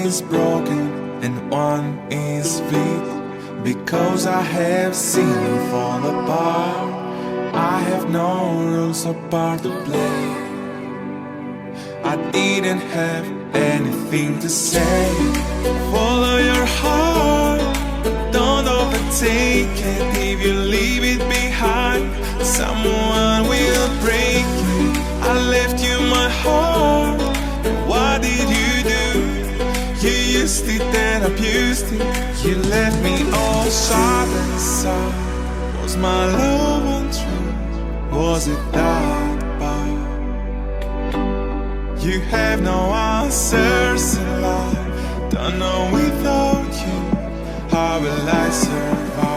is broken and one is weak, because I have seen you fall apart. I have no rules or part to play. I didn't have anything to say. Follow your heart, don't overtake it. If you leave it behind, someone will break you. I left you my heart, what did you do? You used it and abused it. You left me all shattered inside. Was my love untrue? Was it that bad? You have no answers in life. Don't know without you, how will I survive?